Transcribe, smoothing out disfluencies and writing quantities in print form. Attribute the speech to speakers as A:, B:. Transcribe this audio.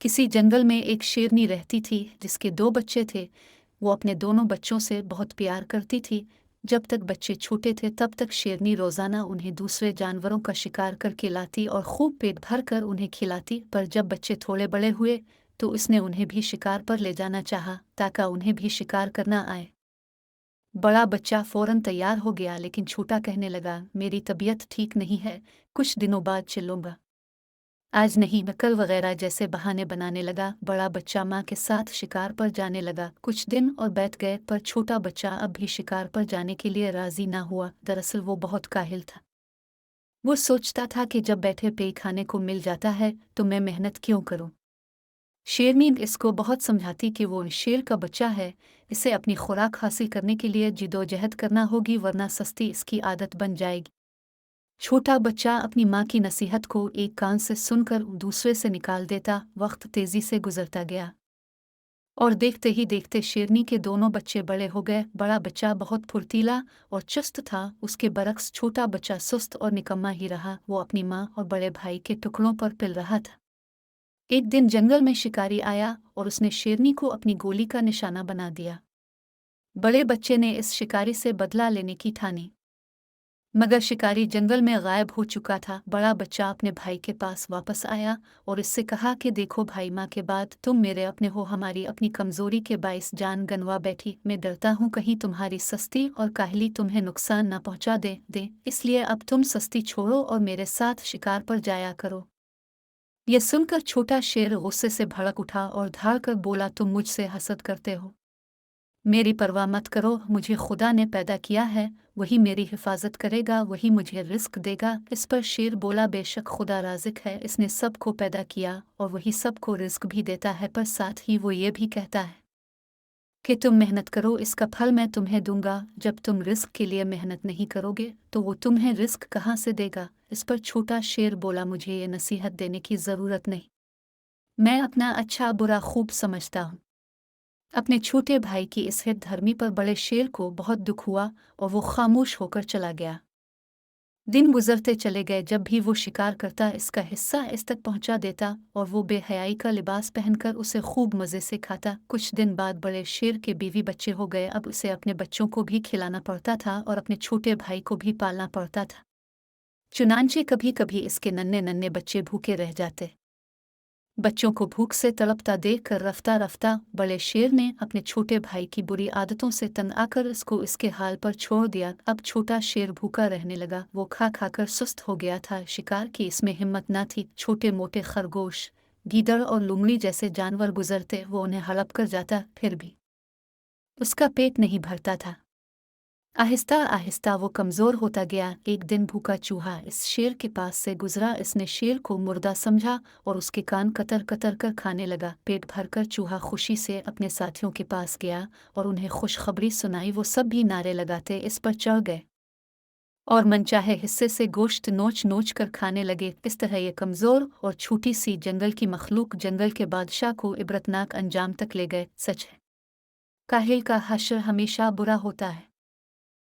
A: किसी जंगल में एक शेरनी रहती थी जिसके 2 बच्चे थे। वो अपने दोनों बच्चों से बहुत प्यार करती थी। जब तक बच्चे छोटे थे तब तक शेरनी रोजाना उन्हें दूसरे जानवरों का शिकार करके लाती और खूब पेट भर कर उन्हें खिलाती। पर जब बच्चे थोड़े बड़े हुए तो उसने उन्हें भी शिकार पर ले जाना चाहा ताकि उन्हें भी शिकार करना आए। बड़ा बच्चा फौरन तैयार हो गया, लेकिन छोटा कहने लगा, मेरी तबीयत ठीक नहीं है, कुछ दिनों बाद चलूंगा, आज नहीं, मैं कल वगैरह जैसे बहाने बनाने लगा। बड़ा बच्चा माँ के साथ शिकार पर जाने लगा। कुछ दिन और बैठ गए, पर छोटा बच्चा अब भी शिकार पर जाने के लिए राजी ना हुआ। दरअसल वो बहुत काहिल था। वो सोचता था कि जब बैठे पे खाने को मिल जाता है तो मैं मेहनत क्यों करूं। शेरनी इसको बहुत समझाती कि वो शेर का बच्चा है, इसे अपनी खुराक हासिल करने के लिए जिदोजहद करना होगी, वरना सस्ती इसकी आदत बन जाएगी। छोटा बच्चा अपनी माँ की नसीहत को एक कान से सुनकर दूसरे से निकाल देता। वक्त तेजी से गुजरता गया और देखते ही देखते शेरनी के दोनों बच्चे बड़े हो गए। बड़ा बच्चा बहुत फुर्तीला और चुस्त था, उसके बरक्स छोटा बच्चा सुस्त और निकम्मा ही रहा। वो अपनी माँ और बड़े भाई के टुकड़ों पर पिल रहा था। एक दिन जंगल में शिकारी आया और उसने शेरनी को अपनी गोली का निशाना बना दिया। बड़े बच्चे ने इस शिकारी से बदला लेने की ठानी, मगर शिकारी जंगल में गायब हो चुका था। बड़ा बच्चा अपने भाई के पास वापस आया और इससे कहा कि देखो भाई, माँ के बाद तुम मेरे अपने हो, हमारी अपनी कमजोरी के बाइस जान गंवा बैठी। मैं डरता हूँ कहीं तुम्हारी सस्ती और काहली तुम्हें नुकसान न पहुँचा दे, इसलिए अब तुम सस्ती छोड़ो और मेरे साथ शिकार पर जाया करो। यह सुनकर छोटा शेर गुस्से से भड़क उठा और धाड़ कर बोला, तुम मुझसे हसद करते हो, मेरी परवाह मत करो, मुझे खुदा ने पैदा किया है, वही मेरी हिफाजत करेगा, वही मुझे रिस्क देगा। इस पर शेर बोला, बेशक खुदा राज़िक है, इसने सबको पैदा किया और वही सबको रिस्क भी देता है, पर साथ ही वो ये भी कहता है कि तुम मेहनत करो, इसका फल मैं तुम्हें दूंगा। जब तुम रिस्क के लिए मेहनत नहीं करोगे तो वो तुम्हें रिस्क कहाँ से देगा। इस पर छोटा शेर बोला, मुझे ये नसीहत देने की ज़रूरत नहीं, मैं अपना अच्छा बुरा खूब समझता हूँ। अपने छोटे भाई की इस हित धर्मी पर बड़े शेर को बहुत दुख हुआ और वो खामोश होकर चला गया। दिन गुजरते चले गए, जब भी वो शिकार करता इसका हिस्सा इस तक पहुंचा देता और वो बेहयाई का लिबास पहनकर उसे खूब मज़े से खाता। कुछ दिन बाद बड़े शेर के बीवी बच्चे हो गए। अब उसे अपने बच्चों को भी खिलाना पड़ता था और अपने छोटे भाई को भी पालना पड़ता था। चुनांचे कभी कभी इसके नन्हे नन्हे बच्चे भूखे रह जाते। बच्चों को भूख से तड़पता देखकर रफ्ता रफ्ता बड़े शेर ने अपने छोटे भाई की बुरी आदतों से तंग आकर इसको इसके हाल पर छोड़ दिया। अब छोटा शेर भूखा रहने लगा, वो खा खाकर सुस्त हो गया था। शिकार की इसमें हिम्मत न थी। छोटे मोटे खरगोश, गीदड़ और लोमड़ी जैसे जानवर गुजरते, वो उन्हें हड़प कर जाता, फिर भी उसका पेट नहीं भरता था। आहिस्ता आहिस्ता वो कमज़ोर होता गया। एक दिन भूखा चूहा इस शेर के पास से गुजरा। इसने शेर को मुर्दा समझा और उसके कान कतर कतर कर खाने लगा। पेट भरकर चूहा खुशी से अपने साथियों के पास गया और उन्हें खुशखबरी सुनाई। वो सब भी नारे लगाते इस पर चढ़ गए और मनचाहे हिस्से से गोश्त नोच नोच कर खाने लगे। इस तरह ये कमज़ोर और छोटी सी जंगल की मखलूक जंगल के बादशाह को इबरतनाक अंजाम तक ले गए। सच है, काहिल का हश्र हमेशा बुरा होता है।